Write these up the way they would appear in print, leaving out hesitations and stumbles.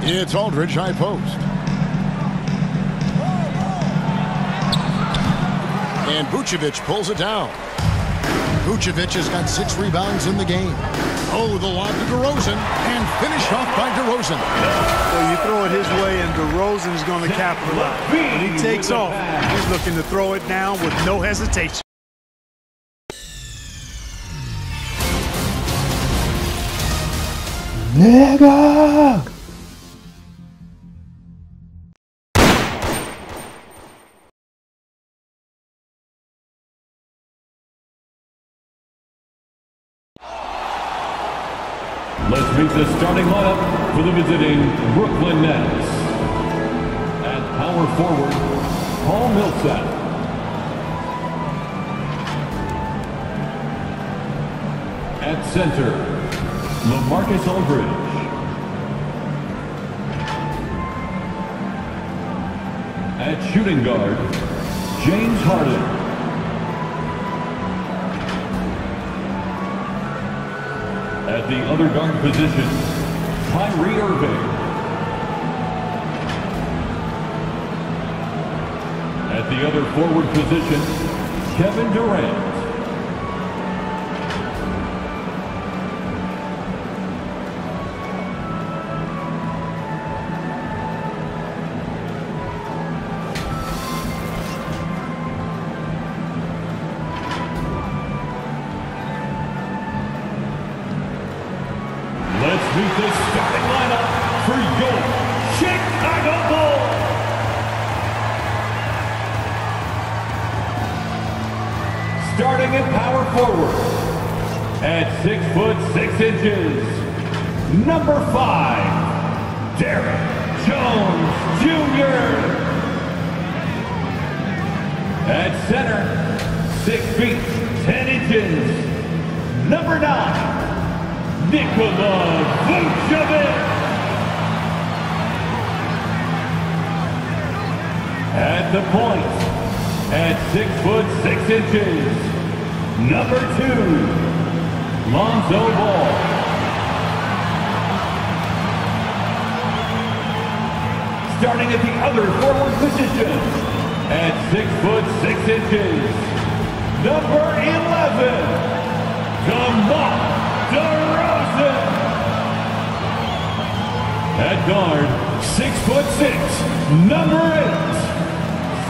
It's Aldridge, high post. And Vucevic pulls it down. Vucevic has got 6 rebounds in the game. Oh, the lob to DeRozan, and finished off by DeRozan. Well, you throw it his way, and DeRozan is going to capitalize. When he takes off, he's looking to throw it down with no hesitation. Nigga! Let's meet the starting lineup for the visiting Brooklyn Nets. At power forward, Paul Millsap. At center, LaMarcus Aldridge. At shooting guard, James Harden. At the other guard position, Kyrie Irving. At the other forward position, Kevin Durant. Let's meet the starting lineup for your Chicago Bulls. Starting at power forward, at 6'6", number 5, Derek Jones Jr. At center, 6 feet 10 inches, number 9. Nikola Vucevic. At the point, at 6'6", number 2, Lonzo Ball. Starting at the other forward position, at 6'6", number 11, DeMar DeRozan. At guard, 6'6", number 8,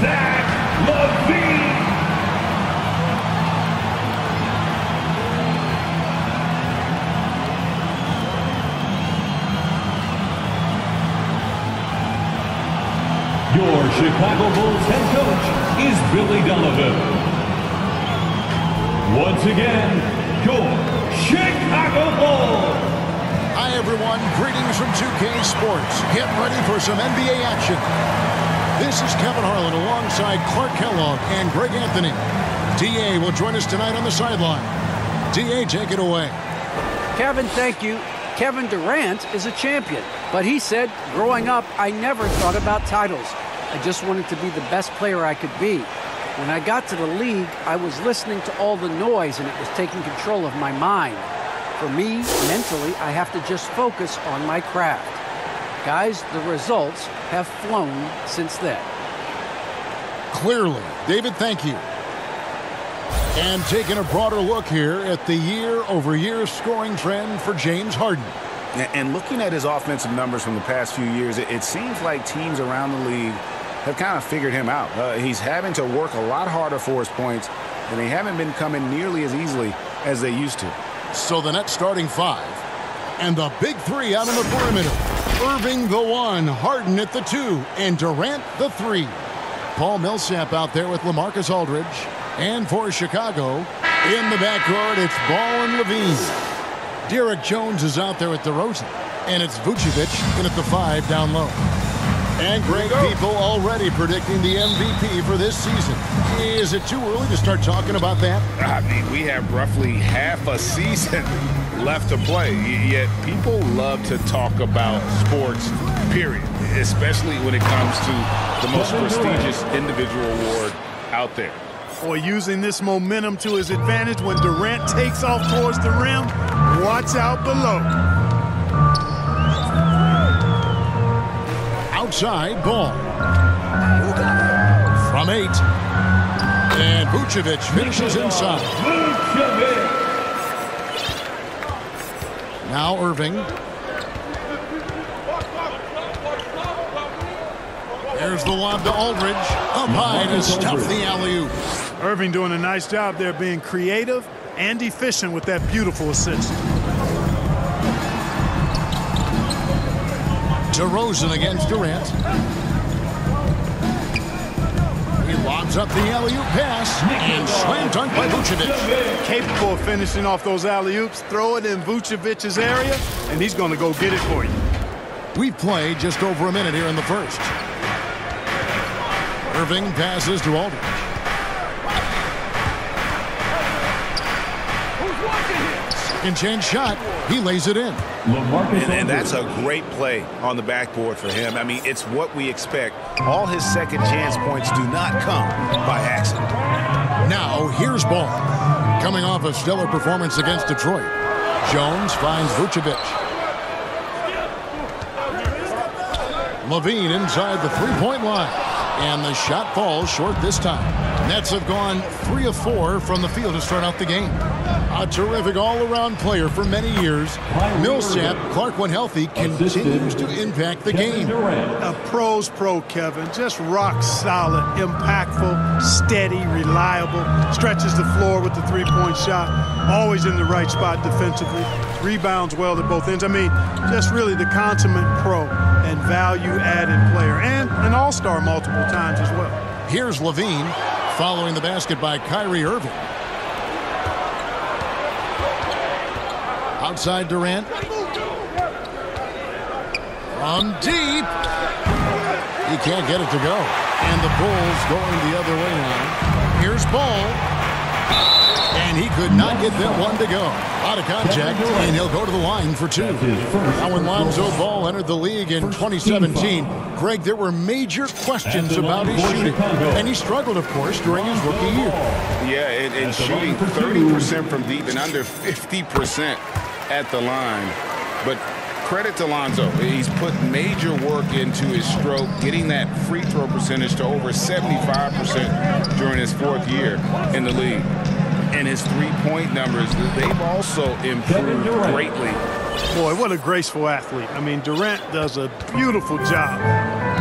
Zach LaVine. Your Chicago Bulls head coach is Billy Donovan. Once again, your Chicago Bulls. Hi, everyone. Greetings from 2K Sports. Get ready for some NBA action. This is Kevin Harlan alongside Clark Kellogg and Greg Anthony. D.A. will join us tonight on the sideline. D.A., take it away. Kevin, thank you. Kevin Durant is a champion, but he said, growing up, I never thought about titles. I just wanted to be the best player I could be. When I got to the league, I was listening to all the noise and it was taking control of my mind. For me, mentally, I have to just focus on my craft. Guys, the results have flown since then. Clearly. David, thank you. And taking a broader look here at the year-over-year scoring trend for James Harden. And looking at his offensive numbers from the past few years, it seems like teams around the league have kind of figured him out. He's having to work a lot harder for his points, and they haven't been coming nearly as easily as they used to. So the Nets starting 5. And the big 3 out on the perimeter. Irving the 1, Harden at the 2, and Durant the 3. Paul Millsap out there with LaMarcus Aldridge. And for Chicago, in the backcourt, it's Ball and LaVine. Derek Jones is out there with DeRozan. And it's Vucevic in at the 5 down low. And Greg, people already predicting the MVP for this season. Is it too early to start talking about that? I mean, we have roughly half a season left to play, yet people love to talk about sports, period, especially when it comes to the most prestigious individual award out there. Or using this momentum to his advantage when Durant takes off towards the rim. Watch out below. outside, ball. From 8. And Vucevic finishes inside. Now Irving. There's the lob to Aldridge. Up high to stuff the alley-oop. Irving doing a nice job there being creative and efficient with that beautiful assist. DeRozan against Durant. He lobs up the alley-oop pass and slam dunk by Vucevic. Capable of finishing off those alley-oops. Throw it in Vucevic's area, and he's going to go get it for you. We've played just over a minute here in the first. Irving passes to Aldridge. Second chance shot. He lays it in. And that's a great play on the backboard for him. I mean, it's what we expect. All his second chance points do not come by accident. Now, here's Ball. Coming off a stellar performance against Detroit. Jones finds Vucevic. Levine inside the three-point line. And the shot falls short this time. Nets have gone 3 of 4 from the field to start out the game. A terrific all-around player for many years. Millsap, Clark when healthy, continues to impact the game. A pro's pro, Kevin. Just rock solid, impactful, steady, reliable. Stretches the floor with the three-point shot. Always in the right spot defensively. Rebounds well at both ends. I mean, just really the consummate pro and value-added player. And an all-star multiple times as well. Here's Levine following the basket by Kyrie Irving. Outside Durant. From deep. He can't get it to go. And the Bulls going the other way now. Here's Ball. And he could not get that one to go. Out of contact, and he'll go to the line for 2. Now, when Lonzo Ball entered the league in 2017, Greg, there were major questions about his shooting. And he struggled, of course, during his rookie year. Yeah, and shooting 30% from deep and under 50% at the line. But credit to Lonzo. He's put major work into his stroke, getting that free throw percentage to over 75% during his 4th year in the league. And his three-point numbers, they've also improved greatly. Boy, what a graceful athlete. I mean, Durant does a beautiful job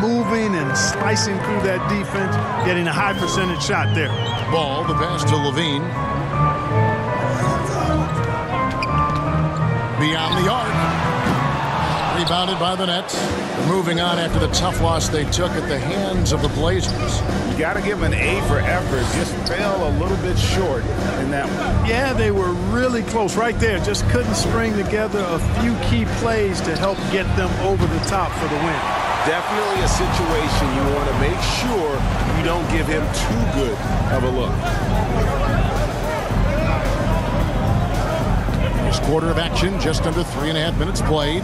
moving and slicing through that defense, getting a high percentage shot there. Ball, the pass to Levine. Beyond the arc. Rebounded by the Nets. Moving on after the tough loss they took at the hands of the Blazers. You got to give him an A for effort. Just fell a little bit short in that one. Yeah, they were really close right there. Just couldn't string together a few key plays to help get them over the top for the win. Definitely a situation you want to make sure you don't give him too good of a look. First quarter of action, just under 3.5 minutes played.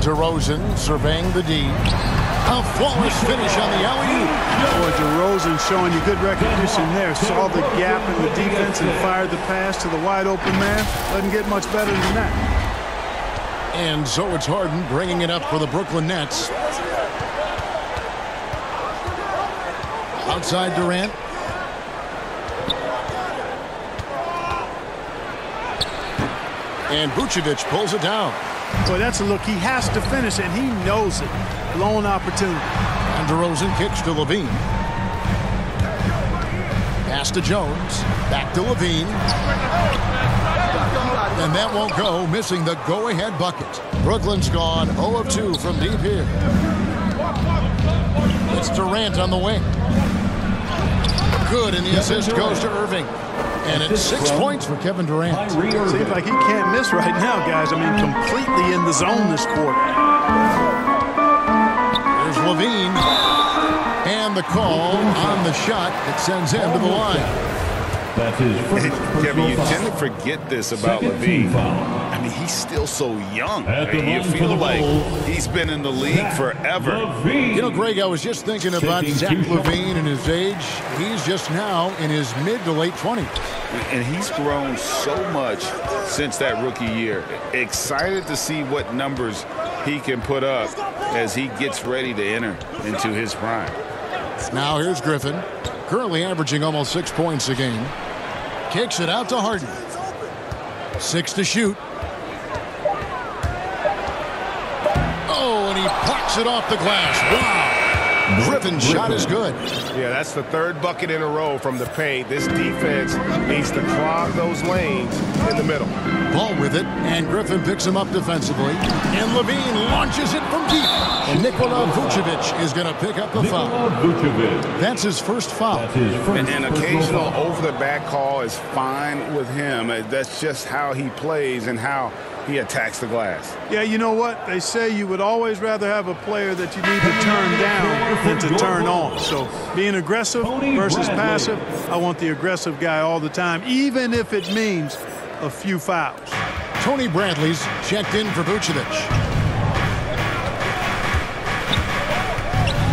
DeRozan surveying the D. A flawless finish on the alley-oop. Boy, DeRozan showing you good recognition there. Saw the gap in the defense and fired the pass to the wide-open man. Doesn't get much better than that. And so it's Harden bringing it up for the Brooklyn Nets. Outside Durant. And Vucevic pulls it down. Boy, that's a look. He has to finish, and he knows it. Blown opportunity. And DeRozan kicks to Levine. Pass to Jones. Back to Levine. And that won't go, missing the go-ahead bucket. Brooklyn's gone 0 of 2 from deep here. It's Durant on the wing. Good, and the assist goes to Irving. And it's 6 points for Kevin Durant. Seems like he can't miss right now, guys. I mean, completely in the zone this quarter. There's Levine. And the call on the shot that sends him to the line. That's his first Kevin, you foul. tend to forget this about Second team Levine. foul. I mean, he's still so young. At the You line for feel the like Bulls, he's been in the league forever. Levine. You know, Greg, I was just thinking about Taking Zach two shots. Levine and his age. He's just now in his mid to late 20s. And he's grown so much since that rookie year. Excited to see what numbers he can put up as he gets ready to enter into his prime. Now here's Griffin, currently averaging almost 6 points a game. Kicks it out to Harden. 6 to shoot. Oh, and he plucks it off the glass. Wow. Griffin's shot is good. Yeah, that's the third bucket in a row from the paint. This defense needs to clog those lanes in the middle. Ball with it, and Griffin picks him up defensively. And Levine launches it from deep. And Nikola Vucevic is going to pick up the foul. Vucevic. That's his first foul. That's his first An personal occasional foul. over-the-back call is fine with him. That's just how he plays and how he attacks the glass. Yeah, you know what? They say you would always rather have a player that you need to turn down than to turn on. So being aggressive versus passive, I want the aggressive guy all the time, even if it means a few fouls. Tony Bradley's checked in for Vucevic.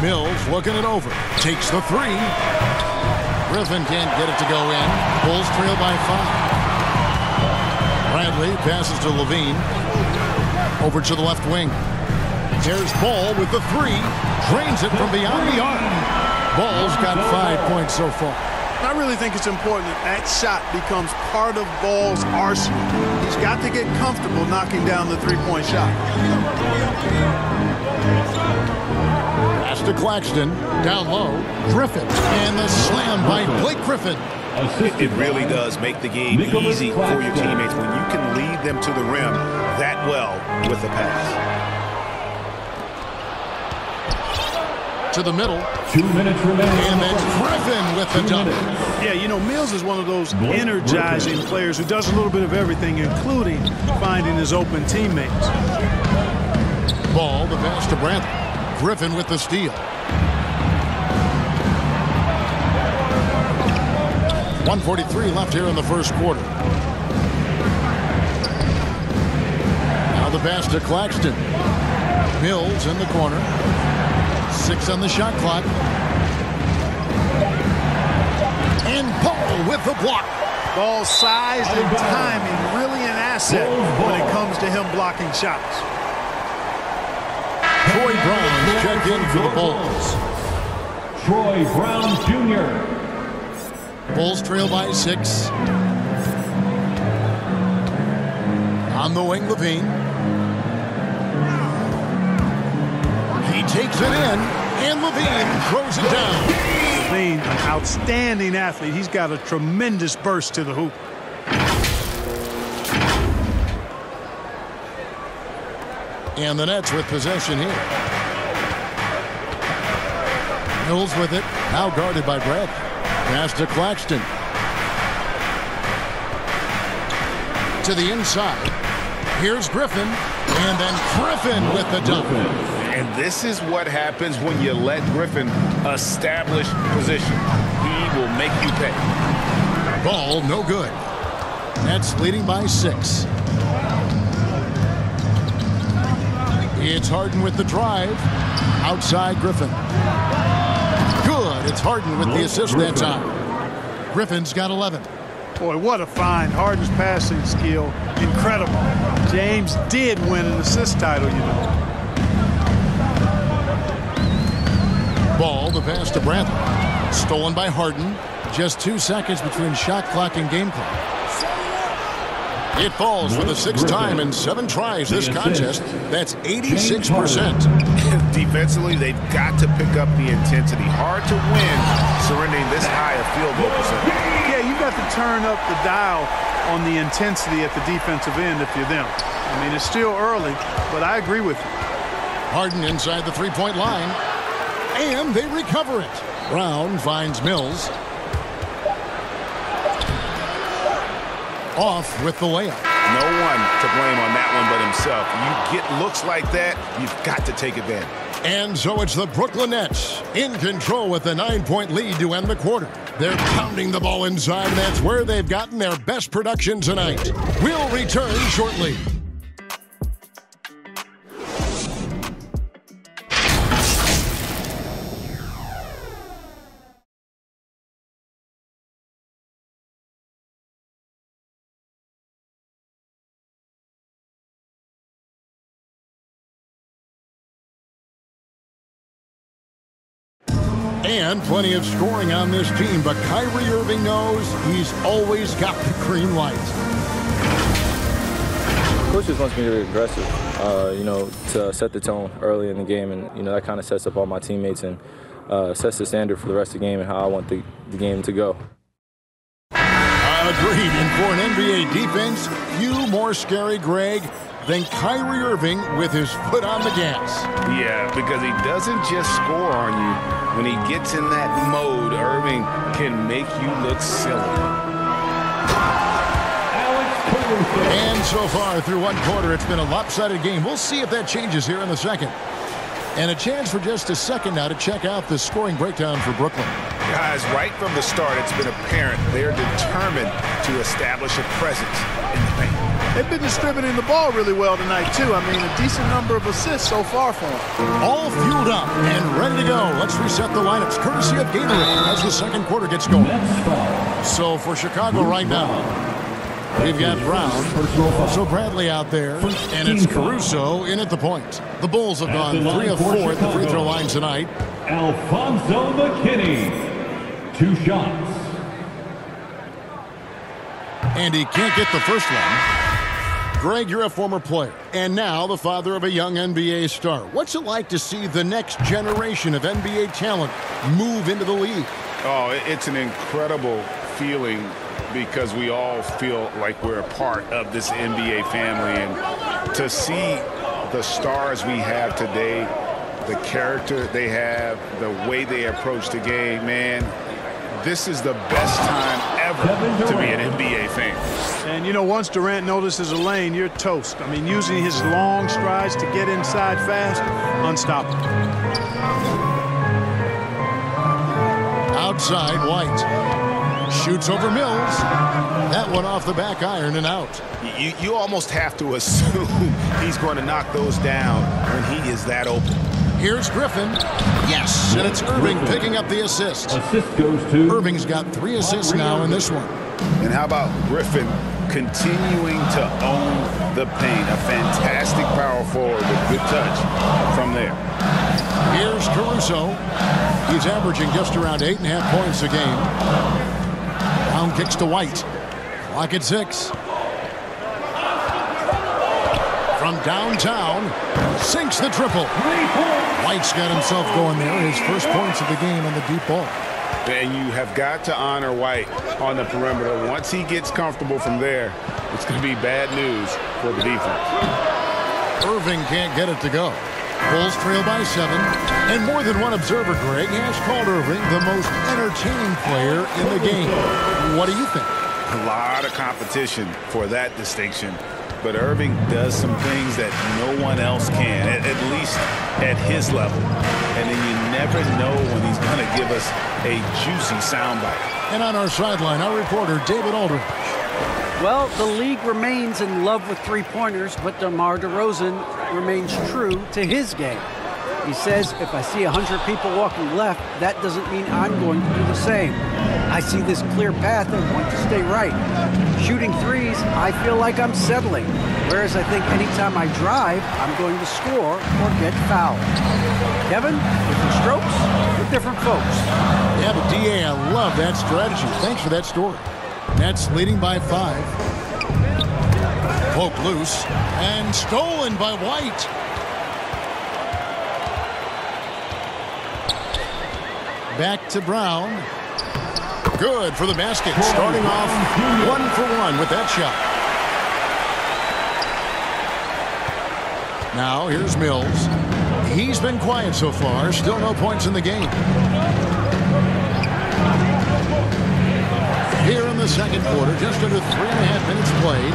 Mills looking it over. Takes the three. Griffin can't get it to go in. Bulls trail by 5. Bradley passes to Levine. Over to the left wing. There's Ball with the three. Drains it from beyond the arc. Ball's got 5 points so far. I really think it's important that that shot becomes part of Ball's arsenal. He's got to get comfortable knocking down the three-point shot. Pass to Claxton. Down low. Griffin. And the slam by Blake Griffin. It really does make the game easy for your teammates when you can lead them to the rim that well with the pass. To the middle. 2 minutes remaining. And then Griffin with the dunk. Yeah, you know, Mills is one of those energizing players who does a little bit of everything, including finding his open teammates. Ball, the pass to Bradley. Griffin with the steal. 1:43 left here in the first quarter. Now the pass to Claxton. Mills in the corner. 6 on the shot clock. And Ball with the block. Ball's size and timing really an asset when it comes to him blocking shots. Troy Brown checked in for the Bulls. Troy Brown Jr. Bulls trail by 6. On the wing, Levine. He takes it in, and Levine throws it down. Levine, an outstanding athlete. He's got a tremendous burst to the hoop. And the Nets with possession here. Mills with it, now guarded by Brad. Pass to Claxton. To the inside. Here's Griffin. And then Griffin with the dunk. And this is what happens when you let Griffin establish position. He will make you pay. Ball no good. Nets leading by 6. It's Harden with the drive. Outside Griffin. Good. It's Harden with the assist that time. Griffin's got 11. Boy, what a find. Harden's passing skill. Incredible. James did win an assist title, you know. Ball, the pass to Bradley. Stolen by Harden. Just 2 seconds between shot clock and game clock. It falls for the 6th time in 7 tries this contest. That's 86%. Defensively, they've got to pick up the intensity. Hard to win surrendering this high a field goal percentage. Yeah, you've got to turn up the dial on the intensity at the defensive end if you're them. I mean, it's still early, but I agree with you. Harden inside the three-point line. And they recover it. Brown finds Mills. Off with the layup. No one to blame on that one but himself. You get looks like that, you've got to take advantage. And so it's the Brooklyn Nets in control with a 9-point lead to end the quarter. They're pounding the ball inside, and that's where they've gotten their best production tonight. We'll return shortly. And plenty of scoring on this team, but Kyrie Irving knows he's always got the green light. Coach just wants me to be aggressive, to set the tone early in the game, and that kind of sets up all my teammates and sets the standard for the rest of the game and how I want the game to go. Agreed, and for an NBA defense, few more scary, Greg, than Kyrie Irving with his foot on the gas. Yeah, because he doesn't just score on you. When he gets in that mode, Irving can make you look silly. And so far through one quarter, it's been a lopsided game. We'll see if that changes here in the second. And a chance for just a second now to check out the scoring breakdown for Brooklyn. Guys, right from the start, it's been apparent they're determined to establish a presence in the paint. They've been distributing the ball really well tonight, too. I mean, a decent number of assists so far for them. All fueled up and ready to go. Let's reset the lineups, courtesy of Gatorade, as the second quarter gets going. So for Chicago right now, we've got Brown, so Bradley out there, and it's Caruso in at the point. The Bulls have gone 3 of 4 at the free throw line tonight. Alfonso McKinney, 2 shots. And he can't get the first one. Greg, you're a former player, and now the father of a young NBA star. What's it like to see the next generation of NBA talent move into the league? Oh, it's an incredible feeling because we all feel like we're a part of this NBA family. And to see the stars we have today, the character they have, the way they approach the game, man, this is the best time ever to be an NBA fan. And, once Durant notices a lane, you're toast. I mean, using his long strides to get inside fast, unstoppable. Outside, White. Shoots over Mills. That one off the back iron and out. You almost have to assume he's going to knock those down when he is that open. Here's Griffin. Yes, and it's Irving picking up the assist. Assist goes to... Irving's got 3 assists now in this one. And how about Griffin continuing to own the paint? A fantastic power forward with good touch from there. Here's Caruso. He's averaging just around 8.5 points a game. Brown kicks to White. Clock at 6. From downtown, sinks the triple. White's got himself going there. His first points of the game on the deep ball. And you have got to honor White on the perimeter. Once he gets comfortable from there, it's going to be bad news for the defense. Irving can't get it to go. Bulls trail by 7. And more than one observer, Greg, has called Irving the most entertaining player in the game. What do you think? A lot of competition for that distinction. But Irving does some things that no one else can, at least at his level. And then you never know when he's going to give us a juicy soundbite. And on our sideline, our reporter, David Aldridge. Well, the league remains in love with three-pointers, but DeMar DeRozan remains true to his game. He says, if I see 100 people walking left, that doesn't mean I'm going to do the same. I see this clear path and want to stay right. Shooting threes, I feel like I'm settling. Whereas I think anytime I drive, I'm going to score or get fouled. Kevin, different strokes with different folks. Yeah, but DA, I love that strategy. Thanks for that story. Nets leading by 5. Poke loose and stolen by White. Back to Brown. Good for the basket. Starting off 1 for 1 with that shot. Now here's Mills. He's been quiet so far. Still no points in the game. Here in the second quarter, just under 3.5 minutes played.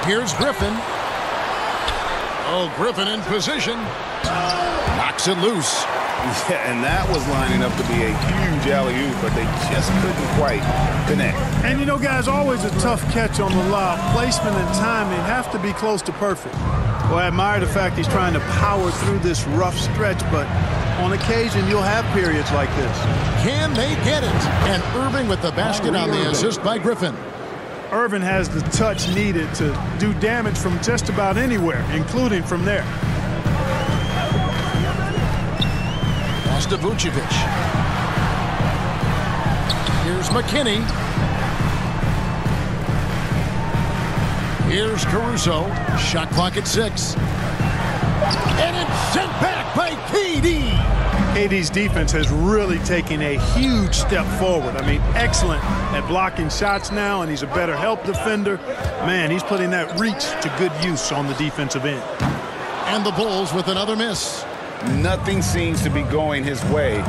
Here's Griffin. Oh, Griffin in position. Knocks it loose. Yeah, and that was lining up to be a huge alley-oop, but they just couldn't quite connect. And, you know, guys, always a tough catch on the lob. Placement and timing have to be close to perfect. Well, I admire the fact he's trying to power through this rough stretch, but on occasion you'll have periods like this. Can they get it? And Irving with the basket on the assist by Griffin. Irving has the touch needed to do damage from just about anywhere, including from there. Pass to Vucevic. Here's McKinney. Here's Caruso. Shot clock at 6. And it's sent back by KD. KD's defense has really taken a huge step forward. I mean, excellent at blocking shots now, and he's a better help defender. Man, he's putting that reach to good use on the defensive end. And the Bulls with another miss. Nothing seems to be going his way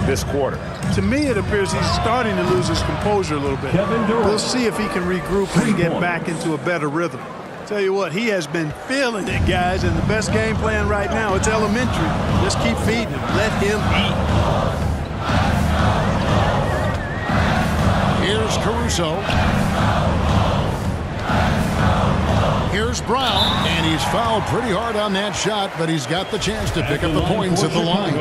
this quarter. To me, it appears he's starting to lose his composure a little bit. We'll see if he can regroup and get back into a better rhythm. Tell you what, he has been feeling it, guys, and the best game plan right now, it's elementary. Just keep feeding him. Let him eat. Here's Caruso. Here's Brown, and he's fouled pretty hard on that shot, but he's got the chance to pick up the points at the line.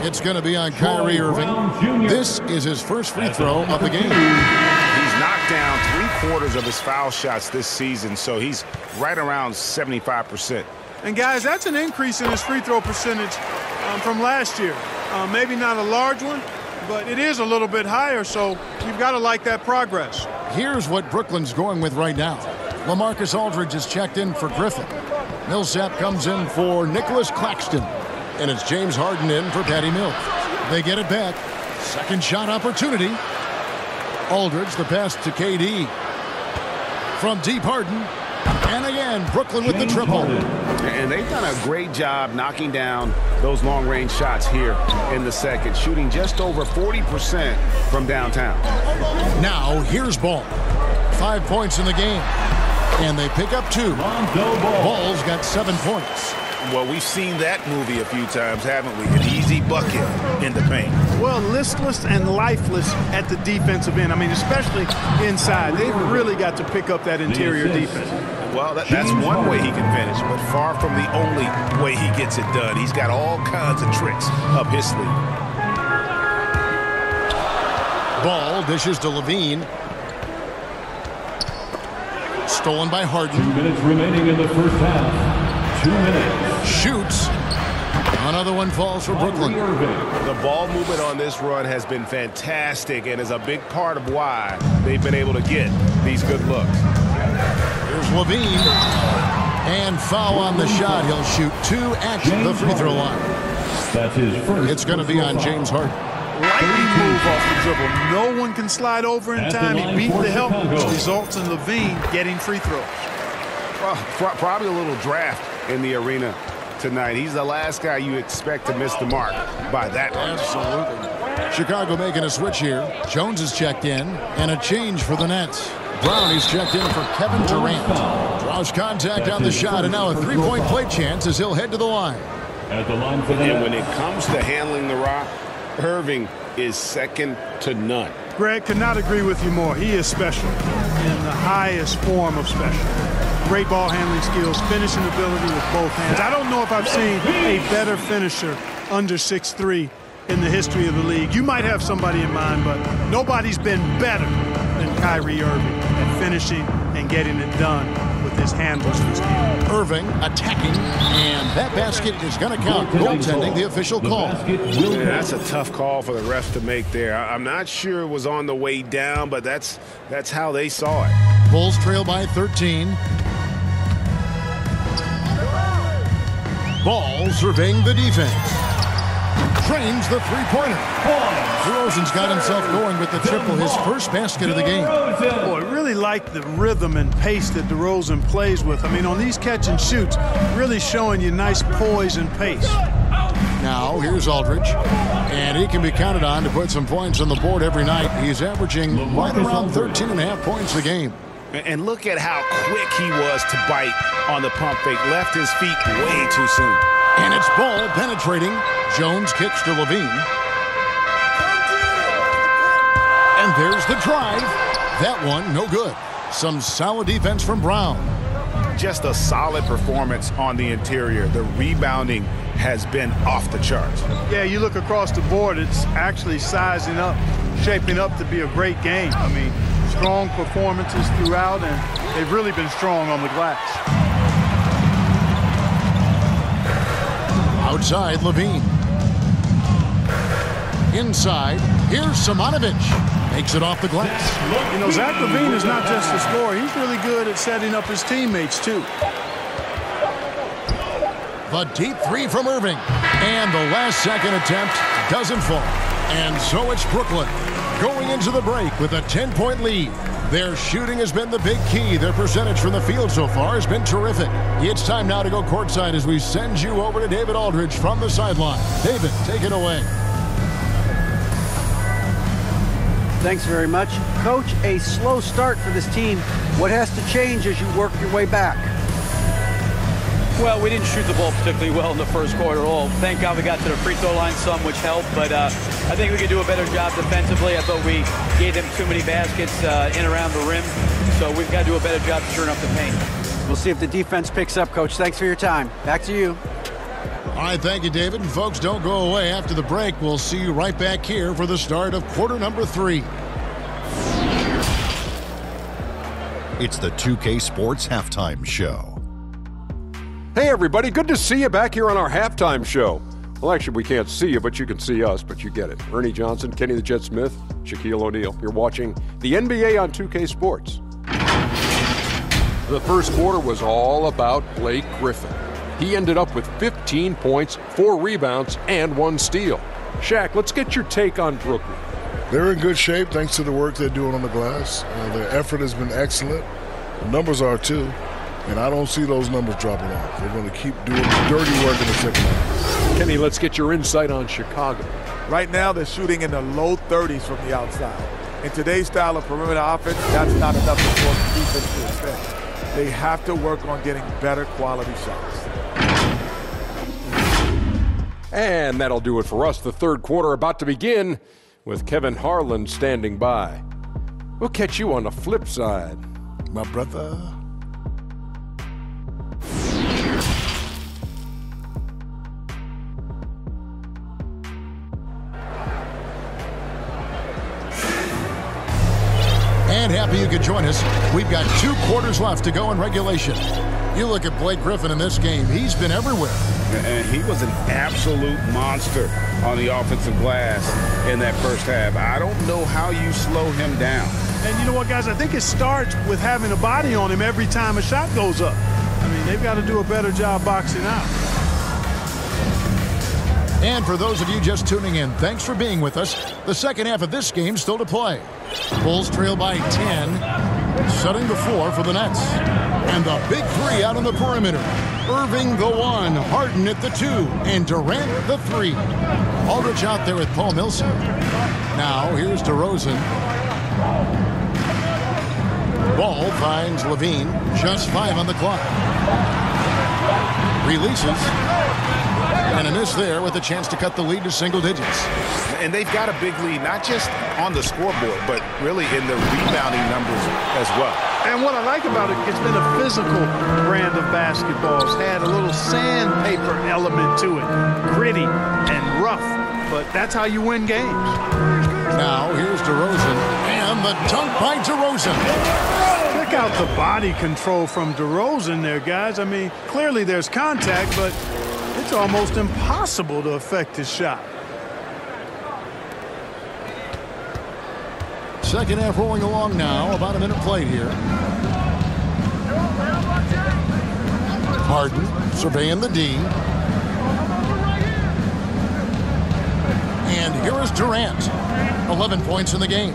It's going to be on Kyrie Irving. This is his first free throw of the game. He's knocked down 3/4 of his foul shots this season, so he's right around 75%. And, guys, that's an increase in his free throw percentage from last year. Maybe not a large one, but it is a little bit higher, so you've got to like that progress. Here's what Brooklyn's going with right now. LaMarcus Aldridge is checked in for Griffin. Millsap comes in for Nicholas Claxton. And it's James Harden in for Patty Mills. They get it back. Second shot opportunity. Aldridge, the pass to KD. From deep Harden. And again, Brooklyn with the triple. And they've done a great job knocking down those long-range shots here in the second, shooting just over 40% from downtown. Now, here's Ball. 5 points in the game. And they pick up 2. Ball's got 7 points. Well, we've seen that movie a few times, haven't we? An easy bucket in the paint. Well, listless and lifeless at the defensive end. I mean, especially inside. They've really got to pick up that interior defense. Well, that's one way he can finish, but far from the only way he gets it done. He's got all kinds of tricks up his sleeve. Ball dishes to Levine. Stolen by Harden. 2 minutes remaining in the first half. 2 minutes. Shoots. Another one falls for Brooklyn. The ball movement on this run has been fantastic and is a big part of why they've been able to get these good looks. Here's Levine. And foul on the shot. He'll shoot 2 at the free throw line. That's his first. It's going to be on James Harden. Lightning move off the dribble. No one can slide over in time. He beat the help, which results in Levine getting free throws. Well, probably a little draft in the arena tonight. He's the last guy you expect to miss the mark by that much. Absolutely. Chicago making a switch here. Jones is checked in, and a change for the Nets. Brown is checked in for Kevin Durant. Draws contact on the shot, and now a three-point play chance as he'll head to the line. At the line for the And when it comes to handling the rock, Irving is second to none. Greg, could not agree with you more. He is special in the highest form of special. Great ball handling skills, finishing ability with both hands. I don't know if I've seen a better finisher under 6'3" in the history of the league. You might have somebody in mind, but nobody's been better than Kyrie Irving at finishing and getting it done with his handles and skill. Irving attacking, and that basket is going to count. Goaltending, the official call. Yeah, that's a tough call for the ref to make there. I'm not sure it was on the way down, but that's how they saw it. Bulls trail by 13. Ball surveying the defense. Trains the three-pointer. DeRozan's got himself going with the triple, his first basket of the game. Boy, really like the rhythm and pace that DeRozan plays with. I mean, on these catch and shoots, really showing you nice poise and pace. Now, here's Aldridge, and he can be counted on to put some points on the board every night. He's averaging right around 13.5 points a game. And look at how quick he was to bite on the pump fake. Left his feet way too soon. And it's ball penetrating. Jones kicks to Levine. And there's the drive. That one, no good. Some solid defense from Brown. Just a solid performance on the interior. The rebounding has been off the charts. Yeah, you look across the board, it's actually sizing up, shaping up to be a great game. I mean, strong performances throughout, and they've really been strong on the glass. Outside, Levine. Inside, here's Simonovic. Makes it off the glass. You know, Zach LaVine is not just a scorer. He's really good at setting up his teammates, too. The deep three from Irving. And the last-second attempt doesn't fall. And so it's Brooklyn going into the break with a 10-point lead. Their shooting has been the big key. Their percentage from the field so far has been terrific. It's time now to go courtside as we send you over to David Aldridge from the sideline. David, take it away. Thanks very much. Coach, a slow start for this team. What has to change as you work your way back? Well, we didn't shoot the ball particularly well in the first quarter at all. Thank God we got to the free throw line some, which helped, but I think we could do a better job defensively. I thought we gave them too many baskets in around the rim, so we've got to do a better job shoring up the paint. We'll see if the defense picks up, Coach. Thanks for your time. Back to you. All right, thank you, David. And folks, don't go away. After the break, we'll see you right back here for the start of quarter number 3. It's the 2K Sports Halftime Show. Hey, everybody. Good to see you back here on our halftime show. Well, actually, we can't see you, but you can see us, but you get it. Ernie Johnson, Kenny the Jet Smith, Shaquille O'Neal. You're watching the NBA on 2K Sports. The first quarter was all about Blake Griffin. He ended up with 15 points, 4 rebounds, and 1 steal. Shaq, let's get your take on Brooklyn. They're in good shape thanks to the work they're doing on the glass. Their effort has been excellent. The numbers are too. And I don't see those numbers dropping off. They're going to keep doing dirty work in the second half. Kenny, let's get your insight on Chicago. Right now, they're shooting in the low 30s from the outside. In today's style of perimeter offense, that's not enough to force the defense to defend. They have to work on getting better quality shots. And that'll do it for us. The third quarter about to begin with Kevin Harlan standing by. We'll catch you on the flip side, my brother. And happy you could join us. We've got 2 quarters left to go in regulation. You look at Blake Griffin in this game. He's been everywhere. And he was an absolute monster on the offensive glass in that first half. I don't know how you slow him down. And you know what, guys? I think it starts with having a body on him every time a shot goes up. I mean, they've got to do a better job boxing out. And for those of you just tuning in, thanks for being with us. The second half of this game still to play. Bulls trail by 10, setting the floor for the Nets. And the big 3 out on the perimeter. Irving the 1, Harden at the 2, and Durant the 3. Aldridge out there with Paul Millsap. Now here's DeRozan. Ball finds Levine, just 5 on the clock. Releases. And a miss there with a chance to cut the lead to single digits. And they've got a big lead, not just on the scoreboard, but really in the rebounding numbers as well. And what I like about it, it's been a physical brand of basketball. It's had a little sandpaper element to it, gritty and rough, but that's how you win games. Now here's DeRozan, and the dunk by DeRozan. Check out the body control from DeRozan there, guys. I mean, clearly there's contact, but it's almost impossible to affect his shot. Second half rolling along now. About a minute played here. Harden surveying the D. And here is Durant. 11 points in the game.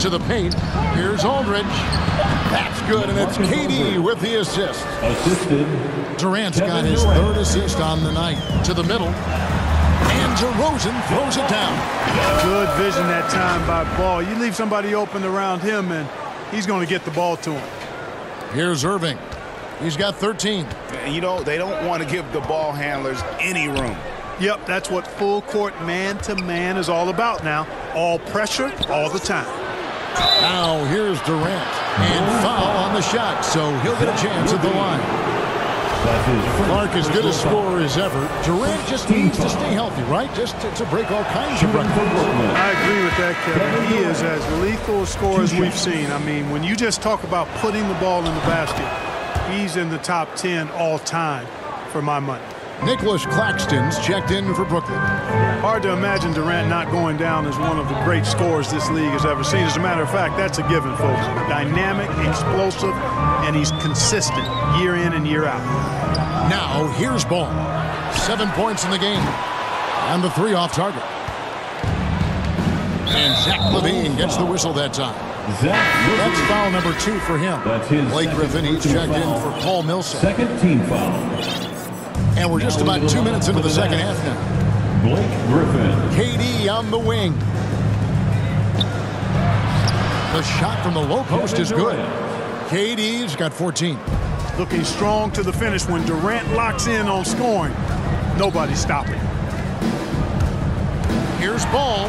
To the paint. Here's Aldridge. That's good, and it's KD with the assist. Assisted. Durant's got his 3rd assist on the night. To the middle. And DeRozan throws it down. Good vision that time by Ball. You leave somebody open around him, and he's going to get the ball to him. Here's Irving. He's got 13. You know, they don't want to give the ball handlers any room. Yep, that's what full court man-to-man is all about now. All pressure, all the time. Now here's Durant. And foul on the shot, so he'll get a chance at the line. Clark as good a scorer as ever. Durant just needs to stay healthy, right? Just to break all kinds of records. I agree with that, Kevin. He is as lethal a scorer as we've seen. I mean, when you just talk about putting the ball in the basket, he's in the top 10 all time for my money. Nicholas Claxton's checked in for Brooklyn. Hard to imagine Durant not going down as one of the great scorers this league has ever seen. As a matter of fact, that's a given, folks. Dynamic, explosive, and he's consistent year in and year out. Now, here's Ball. 7 points in the game. And the 3 off target. And Zach LaVine gets the whistle that time. That's foul number 2 for him. Blake Griffin, he's checked in for Paul Millsap. Second team foul. And we're just about 2 minutes into the second half now. Blake Griffin. KD on the wing. The shot from the low post is good. KD's got 14. Looking strong to the finish when Durant locks in on scoring. Nobody's stopping. Here's Ball.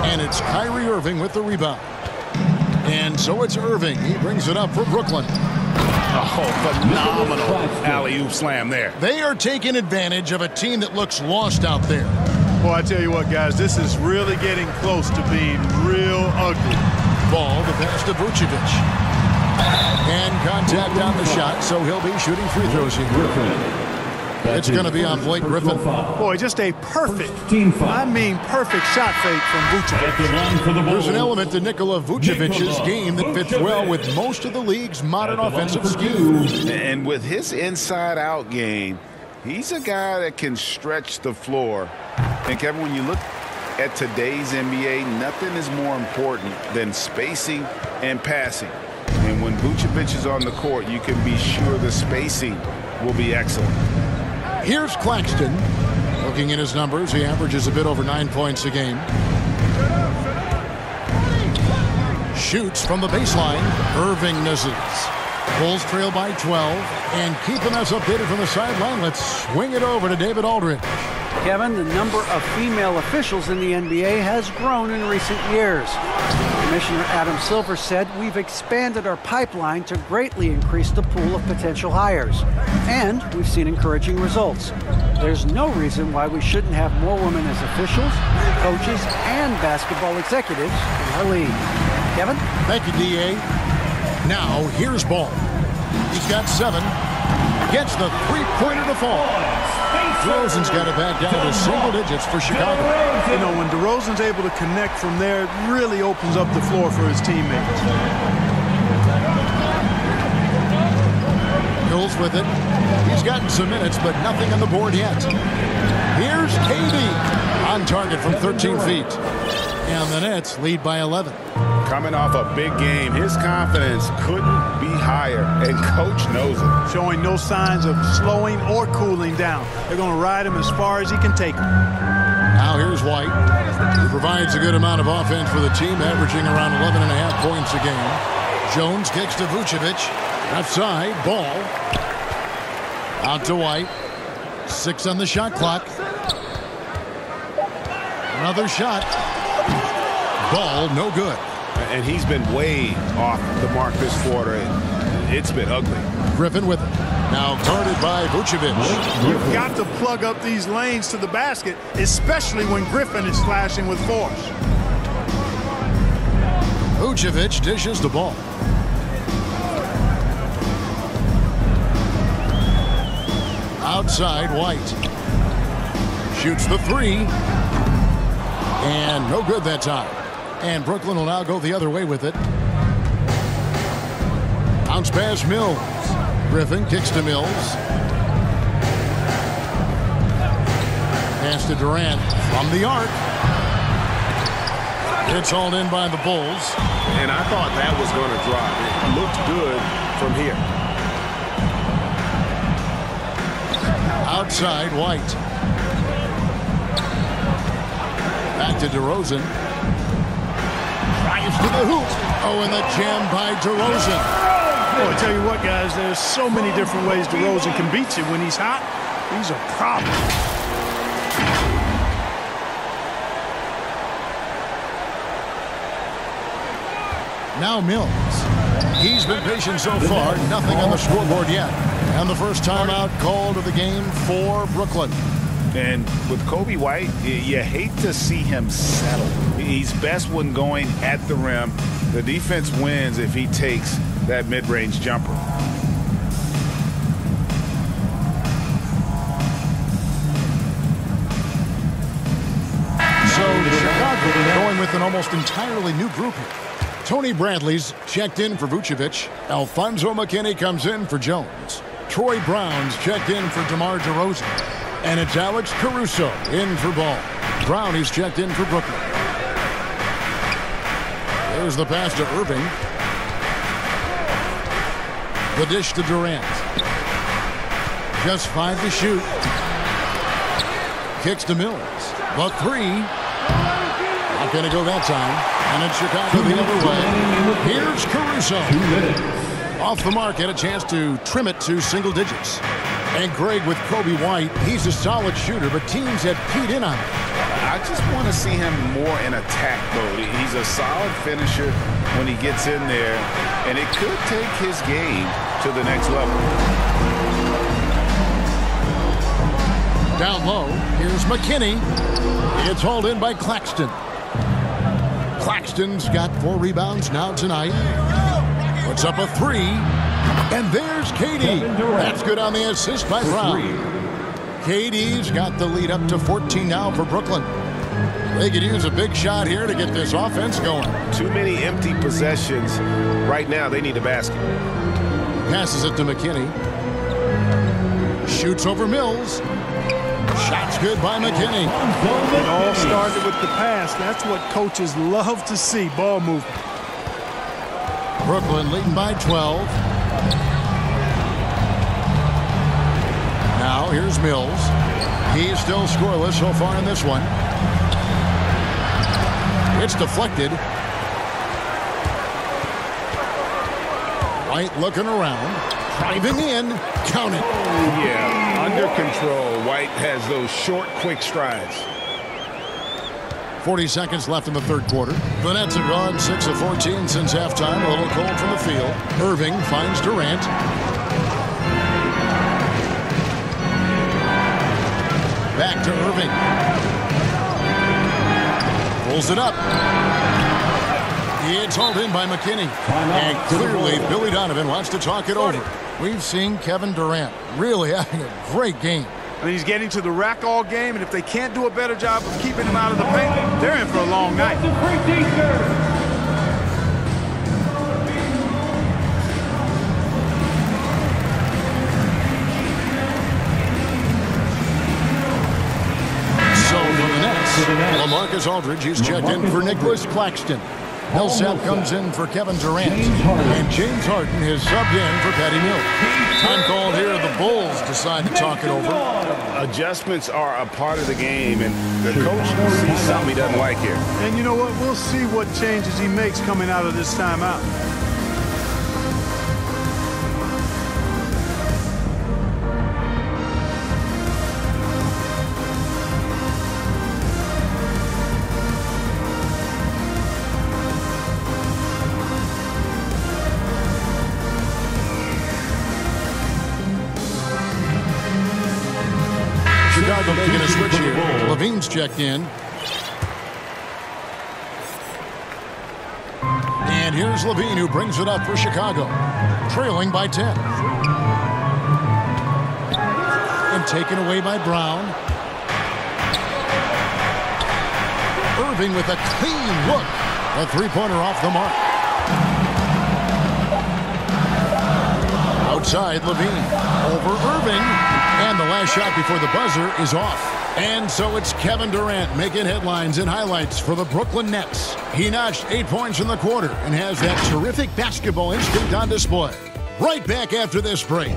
And it's Kyrie Irving with the rebound. And so it's Irving. He brings it up for Brooklyn. Oh, phenomenal alley-oop slam there. They are taking advantage of a team that looks lost out there. Well, I tell you what, guys, this is really getting close to being real ugly. Ball, the pass to Vucevic. And contact on the shot, so he'll be shooting free throws here. It's going to be on Blake Griffin. Boy, just a perfect, I mean perfect shot fake from Vucevic. There's an element to Nikola Vucevic's game that fits well with most of the league's modern offensive scheme. And with his inside-out game, he's a guy that can stretch the floor. And, Kevin, when you look at today's NBA, nothing is more important than spacing and passing. And when Vucevic is on the court, you can be sure the spacing will be excellent. Here's Claxton. Looking at his numbers, he averages a bit over 9 points a game. Shoots from the baseline. Irving misses. Bulls trail by 12. And keeping us updated from the sideline, let's swing it over to David Aldridge. Kevin, the number of female officials in the NBA has grown in recent years. Commissioner Adam Silver said, "We've expanded our pipeline to greatly increase the pool of potential hires. And we've seen encouraging results. There's no reason why we shouldn't have more women as officials, coaches, and basketball executives in our league." Kevin? Thank you, D.A. Now, here's Ball. He's got 7. Gets the three-pointer to fall. DeRozan's got it back down to single digits for Chicago. You know, when DeRozan's able to connect from there, it really opens up the floor for his teammates. Goes with it. He's gotten some minutes, but nothing on the board yet. Here's KD on target from 13 feet. And the Nets lead by 11. Coming off a big game, his confidence couldn't be higher, and Coach knows it. Showing no signs of slowing or cooling down. They're going to ride him as far as he can take him. Now here's White. He provides a good amount of offense for the team, averaging around 11.5 points a game. Jones kicks to Vucevic. Outside, Ball. Out to White. 6 on the shot clock. Another shot. Ball, no good. And he's been way off the mark this quarter. It's been ugly. Griffin with it. Now guarded by Vucevic. You've got to plug up these lanes to the basket, especially when Griffin is slashing with force. Vucevic dishes the ball. Outside, White. Shoots the 3. And no good that time. And Brooklyn will now go the other way with it. Bounce pass, Mills. Griffin kicks to Mills. Pass to Durant from the arc. It's hauled in by the Bulls. And I thought that was going to drop. It looked good from here. Outside, White. Back to DeRozan. Drives to the hoop. Oh, and the jam by DeRozan. Oh, I tell you what, guys, there's so many different ways DeRozan can beat you. When he's hot, he's a problem. Now Mills. He's been patient so far. Nothing on the scoreboard yet. And the first timeout called of the game for Brooklyn. And with Kobe White, you hate to see him settle. He's best when going at the rim. The defense wins if he takes that mid-range jumper. So Chicago going with an almost entirely new group here. Tony Bradley's checked in for Vucevic. Alfonso McKinney comes in for Jones. Troy Brown's checked in for DeMar DeRozan. And it's Alex Caruso in for Ball. Brown is checked in for Brooklyn. There's the pass to Irving. The dish to Durant. Just 5 to shoot. Kicks to Mills. The three. Not going to go that time. And it's Chicago the other way. Here's Caruso. Off the mark, had a chance to trim it to single digits. And Greg, with Kobe White, he's a solid shooter, but teams have keyed in on him. I just want to see him more in attack mode. He's a solid finisher when he gets in there, and it could take his game to the next level. Down low, here's McKinney. It's hauled in by Claxton. Claxton's got 4 rebounds now tonight. Puts up a 3. And there's KD. That's good on the assist by Brown. KD's got the lead up to 14 now for Brooklyn. They could use a big shot here to get this offense going. Too many empty possessions. Right now, they need a basket. Passes it to McKinney. Shoots over Mills. Shot's good by McKinney. It all started with the pass. That's what coaches love to see, ball movement. Brooklyn leading by 12. Now here's Mills. He's still scoreless so far in this one. It's deflected. White looking around. Driving in. Count it. Yeah, under control. White has those short, quick strides. 40 seconds left in the third quarter. The Nets have gone 6 of 14 since halftime. A little cold from the field. Irving finds Durant. Back to Irving. Pulls it up. It's hauled in by McKinney. And clearly Billy Donovan wants to talk it over. We've seen Kevin Durant really having a great game. I mean, he's getting to the rack all game, and if they can't do a better job of keeping him out of the paint, they're in for a long night. So for the Nets, LaMarcus Aldridge is checked in for Nicholas Claxton. Millsap comes in for Kevin Durant. And James Harden has subbed in for Patty Mills. Time called here. The Bulls decide to talk it over. Adjustments are a part of the game, and the coach sees something he doesn't like here. And you know what? We'll see what changes he makes coming out of this timeout. Chicago making a switch here. Levine's checked in. And here's Levine, who brings it up for Chicago. Trailing by 10. And taken away by Brown. Irving with a clean look. A three-pointer off the mark. Outside, Levine. Over Irving. And the last shot before the buzzer is off. And so it's Kevin Durant making headlines and highlights for the Brooklyn Nets. He notched 8 points in the quarter and has that terrific basketball instinct on display. Right back after this break.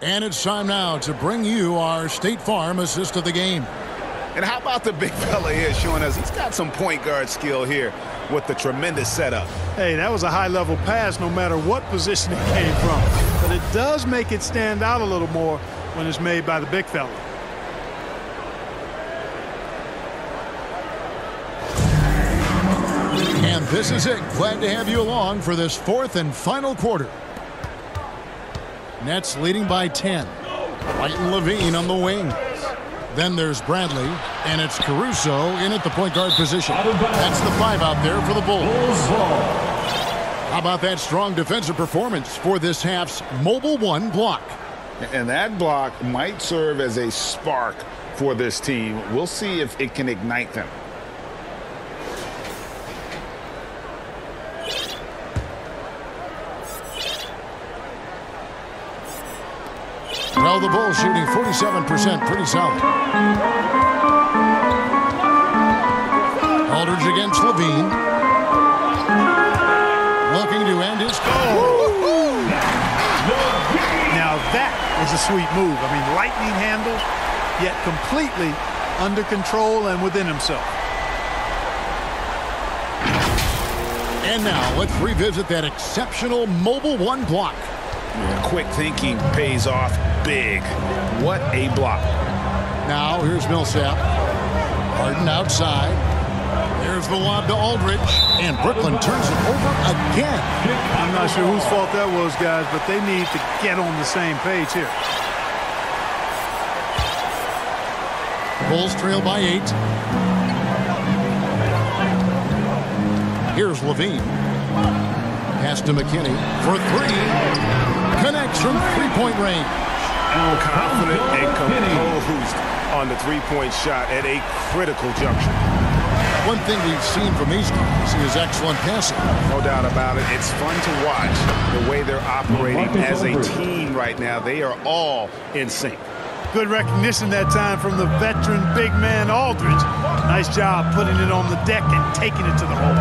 And it's time now to bring you our State Farm assist of the game. And how about the big fella here showing us he's got some point guard skill here with the tremendous setup. Hey, that was a high-level pass no matter what position it came from. But it does make it stand out a little more when it's made by the big fella. And this is it. Glad to have you along for this fourth and final quarter. Nets leading by 10. White and Levine on the wing. Then there's Bradley, and it's Caruso in at the point guard position. That's the 5 out there for the Bulls. How about that strong defensive performance for this half's Mobile One block? And that block might serve as a spark for this team. We'll see if it can ignite them. Well, the Bulls shooting 47%, pretty solid. Aldridge against Levine. Looking to end his goal. Now that was a sweet move. I mean, lightning handle, yet completely under control and within himself. And now let's revisit that exceptional Mobile One block. Yeah, quick thinking pays off big. What a block. Now here's Millsap. Harden outside. There's the lob to Aldridge. And Brooklyn turns it over again. I'm not sure whose fault that was, guys, but they need to get on the same page here. Bulls trail by 8. Here's Levine. Pass to McKinney for 3. Connects from three-point range. Confident and composed on the three-point shot at a critical juncture. One thing we've seen from these guys is excellent passing. No doubt about it. It's fun to watch the way they're operating as a team right now. They are all in sync. Good recognition that time from the veteran big man Aldridge. Nice job putting it on the deck and taking it to the hole.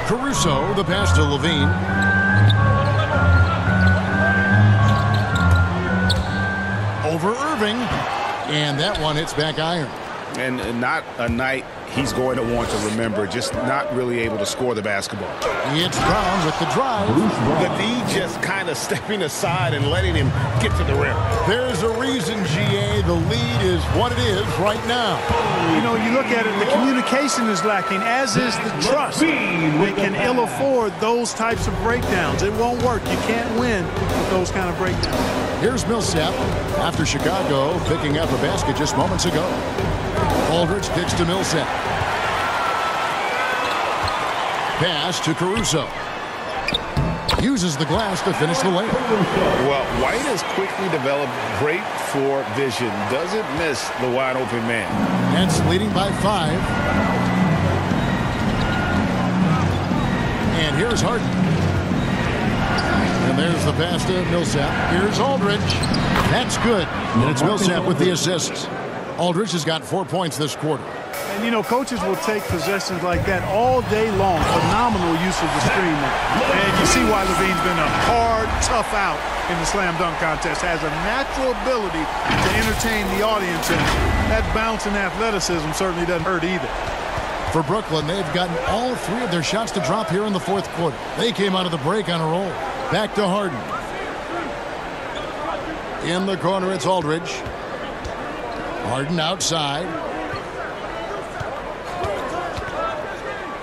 Caruso, the pass to Levine. Over Irving. And that one hits back iron. And not a night he's going to want to remember, just not really able to score the basketball. It's Brown with the drive. The D just kind of stepping aside and letting him get to the rim. There's a reason, GA, the lead is what it is right now. You know, you look at it, the communication is lacking, as is the trust. They can ill afford those types of breakdowns. It won't work. You can't win with those kind of breakdowns. Here's Millsap after Chicago picking up a basket just moments ago. Aldridge kicks to Millsap. Pass to Caruso. Uses the glass to finish the layup. Well, White has quickly developed great floor vision. Doesn't miss the wide open man. Nets leading by 5. And here's Harden. And there's the pass to Millsap. Here's Aldridge. That's good. And it's Millsap with the assist. Aldridge has got 4 points this quarter. And, you know, coaches will take possessions like that all day long. Phenomenal use of the screen. And you see why Levine's been a hard, tough out in the slam dunk contest. Has a natural ability to entertain the audience. And that bounce and athleticism certainly doesn't hurt either. For Brooklyn, they've gotten all 3 of their shots to drop here in the fourth quarter. They came out of the break on a roll. Back to Harden. In the corner, it's Aldridge. Harden outside.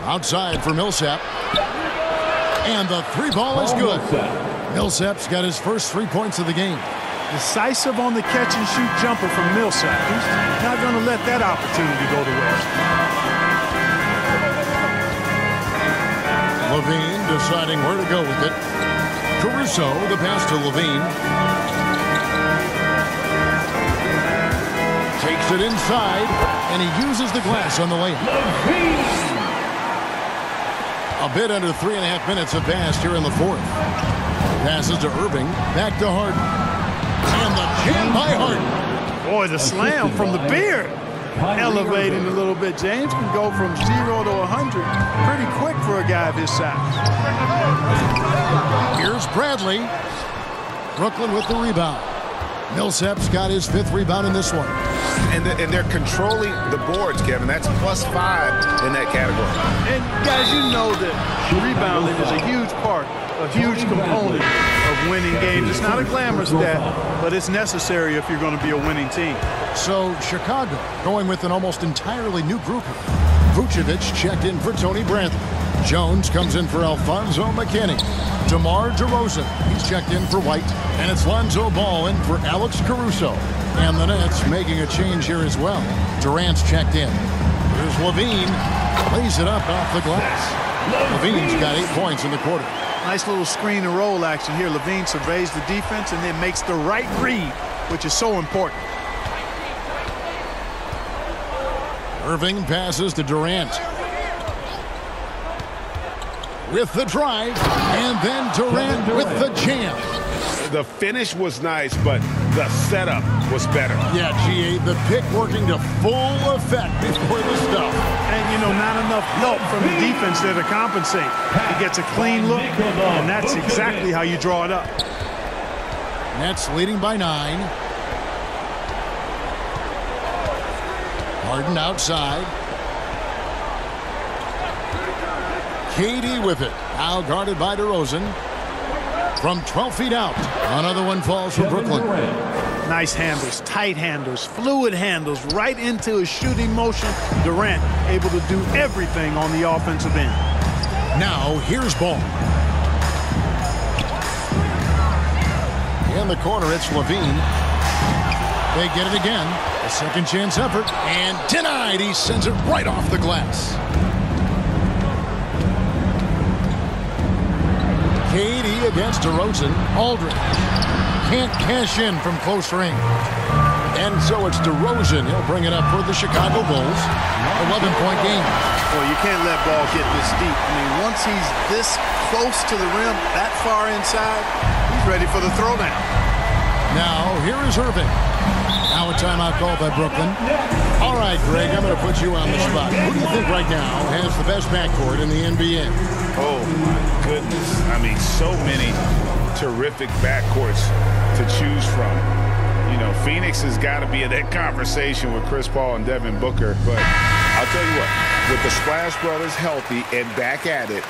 Outside for Millsap. And the 3 ball is good. Millsap's got his first 3 points of the game. Decisive on the catch-and-shoot jumper from Millsap. He's not going to let that opportunity go to waste. Levine deciding where to go with it. Caruso, the pass to Levine. Takes it inside, and he uses the glass on the layup. A bit under 3.5 minutes have passed here in the fourth. Passes to Irving, back to Harden. And the jam by Harden. Boy, the slam from the beard. Elevating a little bit. James can go from 0 to 100 pretty quick for a guy of his size. Here's Bradley. Brooklyn with the rebound. Millsap's got his 5th rebound in this one. And they're controlling the boards, Kevin. That's +5 in that category. And guys, you know that rebounding is a huge part, a huge component of winning games. It's not a glamorous stat, but it's necessary if you're going to be a winning team. So Chicago going with an almost entirely new grouping. Vucevic checked in for Tony Bradley. Jones comes in for Alfonso McKinney. DeMar DeRozan, he's checked in for White. And it's Lonzo Ball in for Alex Caruso. And the Nets making a change here as well. Durant's checked in. Here's Levine. Lays it up off the glass. Levine's got 8 points in the quarter. Nice little screen and roll action here. Levine surveys the defense and then makes the right read, which is so important. Irving passes to Durant. With the drive, and then Durant with the jam. The finish was nice, but the setup was better. Yeah, GA, the pick working to full effect before the stuff. And, you know, not enough help from the defense there to compensate. He gets a clean look, and that's exactly how you draw it up. Nets leading by 9. Harden outside. KD with it. Now guarded by DeRozan. From 12 feet out. Another one falls for Brooklyn. Nice handles, tight handles, fluid handles, right into his shooting motion. Durant able to do everything on the offensive end. Now here's Ball. In the corner, it's Levine. They get it again. A second chance effort. And denied. He sends it right off the glass. KD against DeRozan. Aldridge can't cash in from close range. And so it's DeRozan. He'll bring it up for the Chicago Bulls. 11-point game. Well, you can't let Ball get this deep. I mean, once he's this close to the rim, that far inside, he's ready for the throwdown. Now, here is Irving. Now a timeout called by Brooklyn. All right, Greg, I'm going to put you on the spot. Who do you think right now has the best backcourt in the NBA? Oh, my goodness. I mean, so many terrific backcourts to choose from. You know, Phoenix has got to be in that conversation with Chris Paul and Devin Booker. But I'll tell you what, with the Splash Brothers healthy and back at it,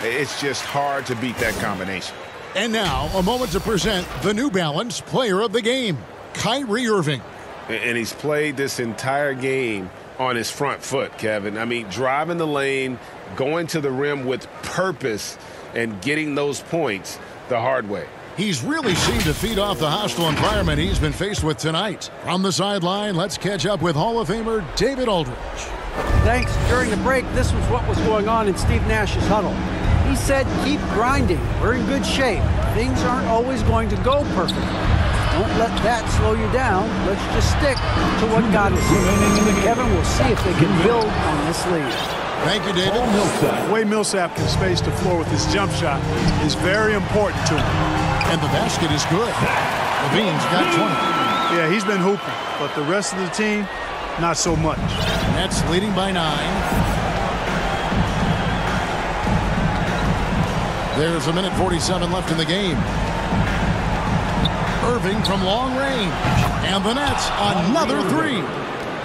it's just hard to beat that combination. And now, a moment to present the New Balance Player of the Game, Kyrie Irving. And he's played this entire game on his front foot, Kevin. I mean, driving the lane, going to the rim with purpose, and getting those points the hard way. He's really seemed to feed off the hostile environment he's been faced with tonight. From the sideline, let's catch up with Hall of Famer David Aldridge. Thanks. During the break, this was what was going on in Steve Nash's huddle. He said, keep grinding. We're in good shape. Things aren't always going to go perfectly. Don't let that slow you down. Let's just stick to what God has said. Kevin, we'll see if they can build on this lead. Thank you, David. The way Millsap can space the floor with his jump shot is very important to him. And the basket is good. Levine's got 20. Yeah, he's been hooping, but the rest of the team, not so much. Nets leading by 9. There's a minute 47 left in the game. Irving from long range. And the Nets, another 3.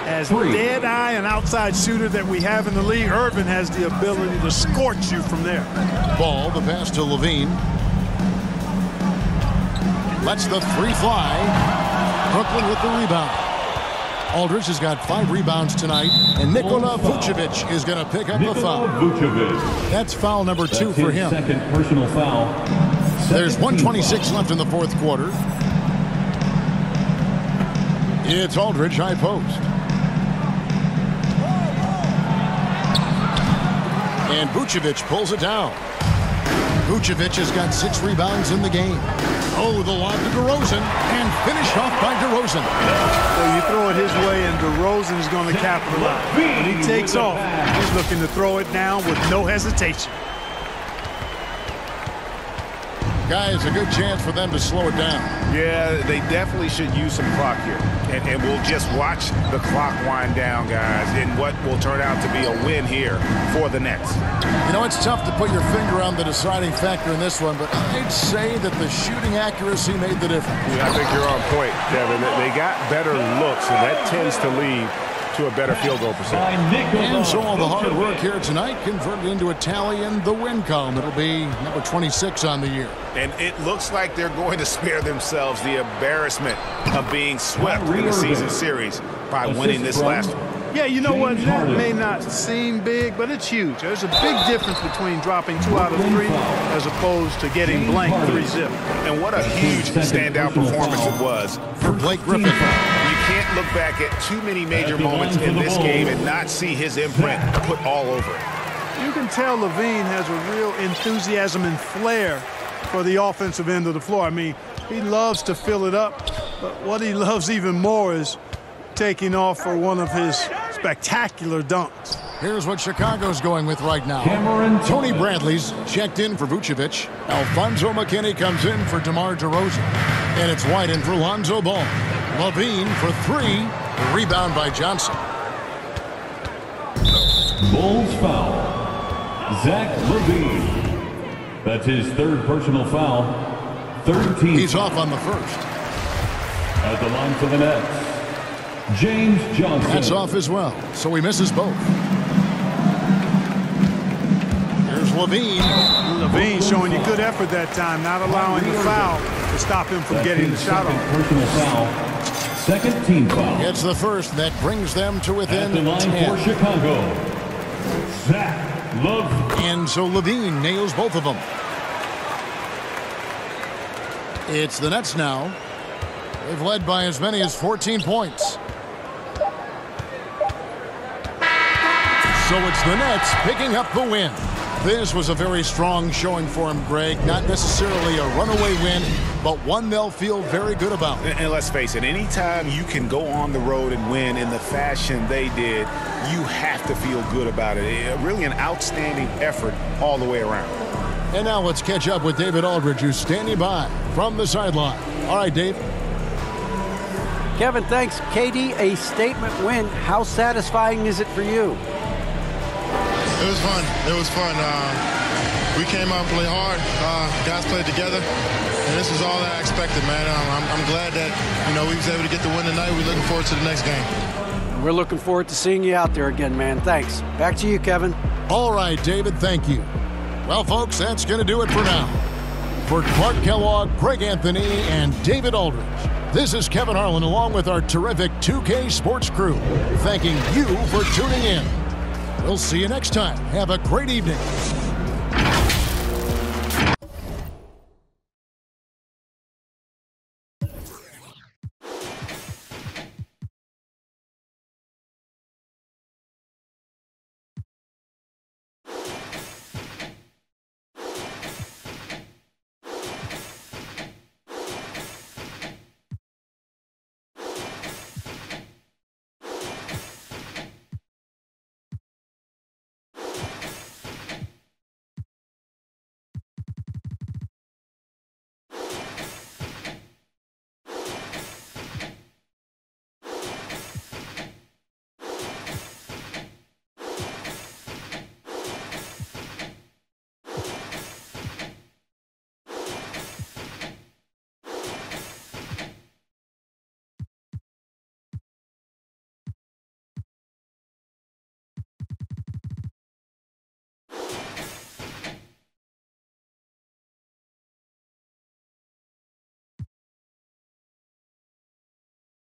As dead-eye and outside shooter that we have in the league, Irving has the ability to scorch you from there. Ball, the pass to Levine. Lets the 3 fly. Brooklyn with the rebound. Aldridge has got 5 rebounds tonight, and Nikola Vucevic is going to pick up the foul. That's foul number 2 for him. Second personal foul. There's 1:26 left in the fourth quarter. It's Aldridge high post. And Vucevic pulls it down. Vucevic has got 6 rebounds in the game. Oh, the lob to DeRozan, and finished off by DeRozan. So you throw it his way, and DeRozan is going to capitalize. When he takes off, he's looking to throw it down with no hesitation. Guys, a good chance for them to slow it down. Yeah, they definitely should use some clock here. And we'll just watch the clock wind down, guys, in what will turn out to be a win here for the Nets. You know, it's tough to put your finger on the deciding factor in this one, but I'd say that the shooting accuracy made the difference. Yeah, I think you're on point, Kevin. They got better looks, and that tends to lead to a better field goal percentage. And so all the hard work here tonight converted into a tally in the win column. It'll be number 26 on the year. And it looks like they're going to spare themselves the embarrassment of being swept in the season series by winning this last one. Yeah, you know what? That may not seem big, but it's huge. There's a big difference between dropping 2 out of 3 as opposed to getting blank 3-zip. And what a huge standout performance it was for Blake Griffin. You can't look back at too many major moments in this game and not see his imprint put all over it. You can tell Levine has a real enthusiasm and flair for the offensive end of the floor. I mean, he loves to fill it up, but what he loves even more is taking off for one of his spectacular dunks. Here's what Chicago's going with right now. Tony Bradley's checked in for Vucevic. Alfonso McKinney comes in for DeMar DeRozan. And it's White in for Lonzo Ball. Levine for 3. The rebound by Johnson. Bulls foul. Zach LaVine. That's his 3rd personal foul. 13. He's off on the first. At the line for the Nets, James Johnson. That's off as well, so he misses both. Here's Levine. Levine showing you good effort that time, not allowing the foul to stop him from getting the shot off. Personal foul. 2nd team foul. It's the first that brings them to within At the line 10. for Chicago, Zach LaVine. And so Levine nails both of them. It's the Nets now. They've led by as many as 14 points. So it's the Nets picking up the win. This was a very strong showing for him, Greg. Not necessarily a runaway win, but one they'll feel very good about. And let's face it, anytime you can go on the road and win in the fashion they did, you have to feel good about it. Really an outstanding effort all the way around. And now let's catch up with David Aldridge, who's standing by from the sideline. All right, Dave. Kevin, thanks. KD, a statement win. How satisfying is it for you? It was fun. It was fun. We came out and played hard. Guys played together, and this is all I expected, man. I'm glad that we was able to get the win tonight. We're looking forward to the next game. We're looking forward to seeing you out there again, man. Thanks. Back to you, Kevin. All right, David. Thank you. Well, folks, that's going to do it for now. For Clark Kellogg, Greg Anthony, and David Aldridge, this is Kevin Harlan along with our terrific 2K Sports crew, thanking you for tuning in. We'll see you next time. Have a great evening.